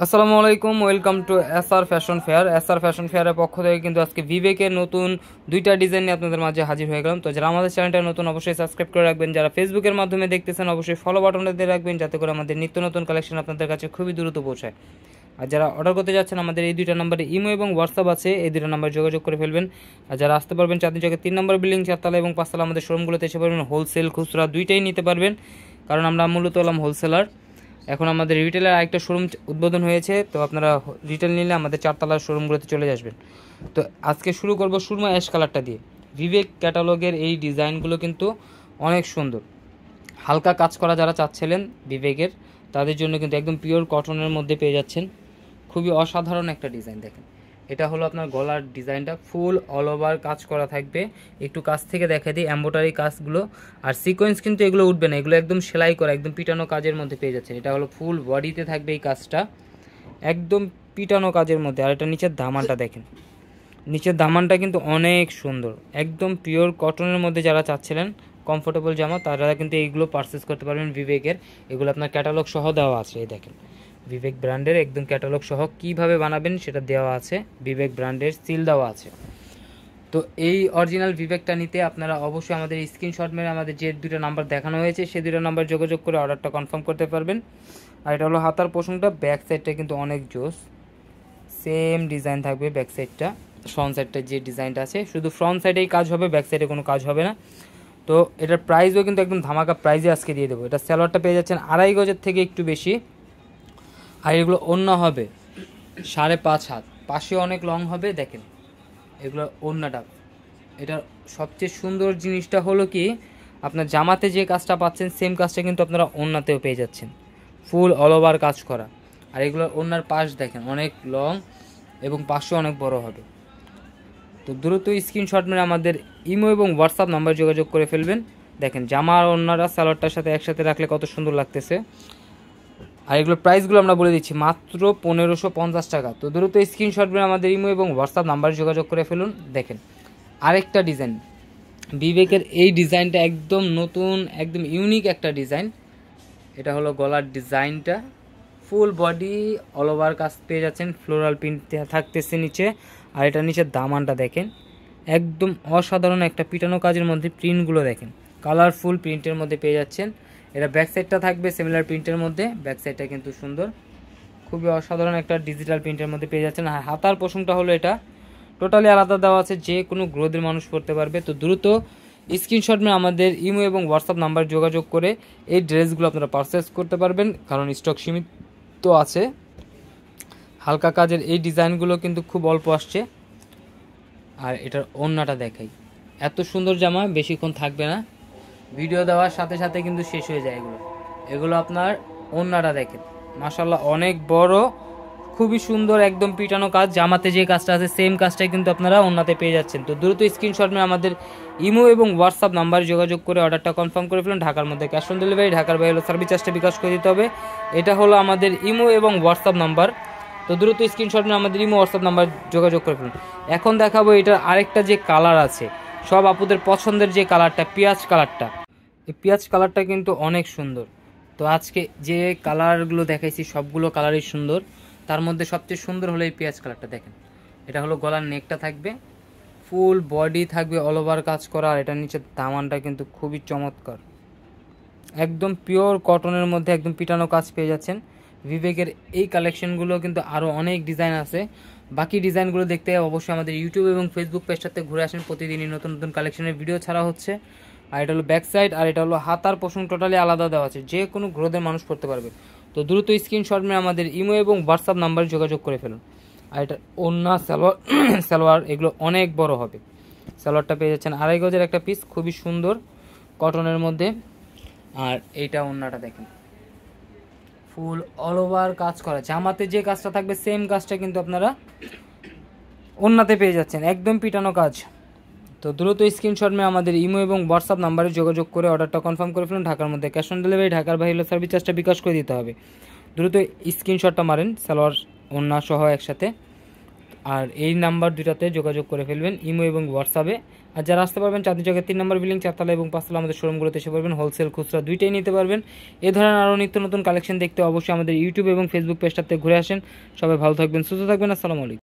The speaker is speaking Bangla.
আসসালামু আলাইকুম, welcome to SR fashion fair. SR fashion ফেয়ারের পক্ষ থেকে কিন্তু আজকে বিবেকের নতুন দুইটা ডিজাইন নিয়ে আপনাদের মাঝে হাজির হয়ে গেলাম। তো যারা আমাদের চ্যানেলটা নতুন অবশ্যই সাবস্ক্রাইব করে রাখবেন, যারা ফেসবুকের মাধ্যমে দেখতেছেন অবশ্যই ফলো বাটনটা দিয়ে রাখবেন, যাতে করে আমাদের নিত্য নতুন কালেকশন আপনাদের কাছে খুবই দ্রুত পৌঁছায়। আর যারা অর্ডার করতে যাচ্ছেন আমাদের এই দুইটা নাম্বারে ইমো এবং হোয়াটসঅ্যাপ আছে, এই দুইটা নাম্বার যোগাযোগ করে ফেলবেন। আর যারা আসতে পারবেন চাঁদনী চকের 3 নম্বর বিল্ডিং 4 তলা এবং 5 তলা আমাদের শোরুমগুলোতে এসে পারবেন। হোলসেল খুচরা দুইটাই নিতে পারবেন, কারণ আমরা মূলত হলাম হোলসেলার। এখন আমাদের রিটেলের আরেকটা শোরুম উদ্বোধন হয়েছে, তো আপনারা রিটেল নিলে আমাদের 4 তলার শোরুমগুলোতে চলে আসবেন। তো আজকে শুরু করব সুরমা অ্যাশ কালারটা দিয়ে। বিবেক ক্যাটালগের এই ডিজাইনগুলো কিন্তু অনেক সুন্দর, হালকা কাজ করা যারা চাচ্ছিলেন বিবেকের, তাদের জন্য কিন্তু একদম পিওর কটনের মধ্যে পেয়ে যাচ্ছেন। খুবই অসাধারণ একটা ডিজাইন। দেখেন, এটা হলো আপনার গলার ডিজাইনটা, ফুল অল ওভার কাজ করা থাকবে। একটু কাছ থেকে দেখা দিই এমব্রয়ডারি কাজগুলো, আর সিকোয়েন্স কিন্তু এগুলো উঠবে না, এগুলো একদম সেলাই করা, একদম পিটানো কাজের মধ্যে পেয়ে যাচ্ছেন। এটা হলো ফুল বডিতে থাকবে এই কাজটা, একদম পিটানো কাজের মধ্যে। আর এটা নিচের দামানটা দেখেন, নিচের দামানটা কিন্তু অনেক সুন্দর, একদম পিওর কটনের মধ্যে যারা চাচ্ছিলেন কমফোর্টেবল জামা, তারা কিন্তু এইগুলো পারচেস করতে পারবেন বিবেকের। এগুলো আপনার ক্যাটালগ সহ দেওয়া আছে, এই দেখেন বিবেক ব্র্যান্ডের একদম ক্যাটালগ সহ কীভাবে বানাবেন সেটা দেওয়া আছে, বিবেক ব্র্যান্ডের সিল দেওয়া আছে। তো এই অরিজিনাল বিবেকটা নিতে আপনারা অবশ্যই আমাদের স্ক্রিনশট মেরে আমাদের যে দুটো নাম্বার দেখানো হয়েছে সেই দুটো নাম্বার যোগাযোগ করে অর্ডারটা কনফার্ম করতে পারবেন। আর এটা হলো হাতার পোষণটা, ব্যাক সাইডটা কিন্তু অনেক জোস, সেম ডিজাইন থাকবে ব্যাক সাইডটা। ফ্রন্ট সাইডটা যে ডিজাইনটা আছে শুধু ফ্রন্ট সাইডেই কাজ হবে, ব্যাক সাইডে কোনো কাজ হবে না। তো এটার প্রাইসও কিন্তু একদম ধামাকা প্রাইসে আজকে দিয়ে দেবো। এটা স্যালোয়ারটা পেয়ে যাচ্ছেন 2.5 গজের থেকে একটু বেশি, আর এগুলো ওড়না হবে 5.5 হাত, পাশে অনেক লং হবে। দেখেন এগুলো ওড়নাটা, এটার সবচেয়ে সুন্দর জিনিসটা হলো কি, আপনার জামাতে যে কাজটা পাচ্ছেন সেম কাজটা কিন্তু আপনারা ওড়নাতেও পেয়ে যাচ্ছেন, ফুল অল ওভার কাজ করা। আর এগুলোর ওড়নার পাশ দেখেন অনেক লং এবং পাশে অনেক বড় হবে। তো দ্রুত স্ক্রিনশট মেরে আমাদের ইমো এবং হোয়াটসঅ্যাপ নাম্বার যোগাযোগ করে ফেলবেন। দেখেন জামা আর ওড়নাটা স্যালোয়ারটার সাথে একসাথে রাখলে কত সুন্দর লাগতেছে। আর এগুলোর প্রাইসগুলো আমরা বলে দিচ্ছি, মাত্র 1550 টাকা। তো দ্রুত স্ক্রিনশট মেরে আমাদের ইমো এবং হোয়াটসঅ্যাপ নাম্বার যোগাযোগ করে ফেলুন। দেখেন আরেকটা ডিজাইন, বিবেকের এই ডিজাইনটা একদম নতুন, একদম ইউনিক একটা ডিজাইন। এটা হলো গলার ডিজাইনটা, ফুল বডি অল ওভার কাজ পেয়ে যাচ্ছেন, ফ্লোরাল প্রিন্ট থাকতেছে নিচে। আর এটা নিচের দামানটা দেখেন, একদম অসাধারণ একটা পিটানো কাজের মধ্যে প্রিন্টগুলো দেখেন, কালারফুল প্রিন্টের মধ্যে পেয়ে যাচ্ছেন। এটা ব্যাক সাইডটা থাকবে সিমিলার প্রিন্টের মধ্যে, ব্যাক সাইডটা কিন্তু সুন্দর, খুবই অসাধারণ একটা ডিজিটাল প্রিন্টের মধ্যে পেয়ে যাচ্ছেন। আর হাতার পোষণটা হলো এটা টোটালি আলাদা দেওয়া আছে, যে কোনো গ্রোথের মানুষ পড়তে পারবে। তো দ্রুত স্ক্রিনশট নিয়ে আমাদের ইমো এবং হোয়াটসঅ্যাপ নাম্বার যোগাযোগ করে এই ড্রেসগুলো আপনারা পারচেস করতে পারবেন, কারণ স্টক সীমিত আছে। হালকা কাজের এই ডিজাইনগুলো কিন্তু খুব অল্প আসছে। আর এটার ওড়নাটা দেখাই, এত সুন্দর জামা বেশিক্ষণ থাকবে না, ভিডিও দেওয়ার সাথে সাথে কিন্তু শেষ হয়ে যায়। এগুলো আপনার ওড়নাটা দেখেন, মাশাআল্লাহ অনেক বড়, খুবই সুন্দর, একদম পিটানো কাজ। জামাতে যে কাজটা আছে সেম কাজটাই কিন্তু আপনারা ওড়নাতে পেয়ে যাচ্ছেন। তো দ্রুত স্ক্রিনশট নিয়ে আমাদের ইমো এবং হোয়াটসঅ্যাপ নাম্বার যোগাযোগ করে অর্ডারটা কনফার্ম করে ফেলুন। ঢাকার মধ্যে ক্যাশ অন ডেলিভারি, ঢাকার বাইরে হলো সার্ভিস চার্জটা বিকাশ করে দিতে হবে। এটা হলো আমাদের ইমো এবং হোয়াটসঅ্যাপ নাম্বার। তো দ্রুত স্ক্রিনশট নিয়ে আমাদের ইমো হোয়াটসঅ্যাপ নাম্বার যোগাযোগ করে ফেলুন। এখন দেখাবো এটার আরেকটা যে কালার আছে, সব আপুদের পছন্দের যে কালারটা, পেঁয়াজ কালারটা। এই পেঁয়াজ কালারটা কিন্তু অনেক সুন্দর। তো আজকে যে কালারগুলো দেখাইছি সবগুলো কালারই সুন্দর, তার মধ্যে সবচেয়ে সুন্দর হলো এই পেঁয়াজ কালারটা। দেখেন এটা হলো গলার নেকটা থাকবে, ফুল বডি থাকবে অল ওভার কাজ করা। আর এটার নিচের দামানটা কিন্তু খুবই চমৎকার, একদম পিওর কটনের মধ্যে একদম পিটানো কাজ পেয়ে যাচ্ছেন। বিবেকের এই কালেকশনগুলো কিন্তু আরও অনেক ডিজাইন আছে, বাকি ডিজাইনগুলো দেখতে অবশ্যই আমাদের ইউটিউব এবং ফেসবুক পেজটাতে ঘুরে আসেন, প্রতিদিনই নতুন নতুন কালেকশনের ভিডিও ছাড়া হচ্ছে। আর এটা হলো ব্যাক সাইড, আর এটা হলো হাতার পোষণ টোটালি আলাদা দেওয়া আছে, যে কোনো গ্রোথের মানুষ পড়তে পারবে। তো দ্রুত স্ক্রিনশট নিয়ে আমাদের ইমো এবং হোয়াটসঅ্যাপ নাম্বারে যোগাযোগ করে ফেলুন। আর এটা ওড়না সালোয়ার এগুলো অনেক বড় হবে। সালোয়ারটা পেয়ে যাচ্ছেন 2.5 গজের একটা পিস, খুবই সুন্দর কটনের মধ্যে। আর এইটা ওড়নাটা দেখেন, ফুল অল ওভার কাজ করা, জামাতে যে কাজটা থাকবে সেম কাজটা কিন্তু আপনারা ওড়নাতে পেয়ে যাচ্ছেন, একদম পিটানো কাজ। তো দ্রুত স্ক্রিনশট নিয়ে আমাদের ইমো এবং হোয়াটসঅ্যাপ নাম্বারে যোগাযোগ করে অর্ডারটা কনফার্ম করে ফেলুন। ঢাকার মধ্যে ক্যাশ অন ডেলিভারি, ঢাকার বাইরে সার্ভিস চার্জটা বিকাশ করে দিতে হবে। দ্রুত স্ক্রিনশটটা মারেন সালোয়ার ওড়না সহ একসাথে, আর এই নাম্বার দুটাতে যোগাযোগ করে ফেলবেন ইমো এবং হোয়াটসঅ্যাপে। আর যারা আসতে পারবেন চাঁদনী চকের 3 নম্বর বিল্ডিং 4 তলা এবং 5 তলা আমাদের শোরুমগুলোতে এসে পারবেন, হোলসেল খুচরা দুইটাই নিতে পারবেন। এ ধরনের আরও নিত্য নতুন কালেকশন দেখতে অবশ্যই আমাদের ইউটিউব এবং ফেসবুক পেজটাতে ঘুরে আসেন। সবাই ভালো থাকবেন, সুস্থ থাকবেন, আসসালামু আলাইকুম।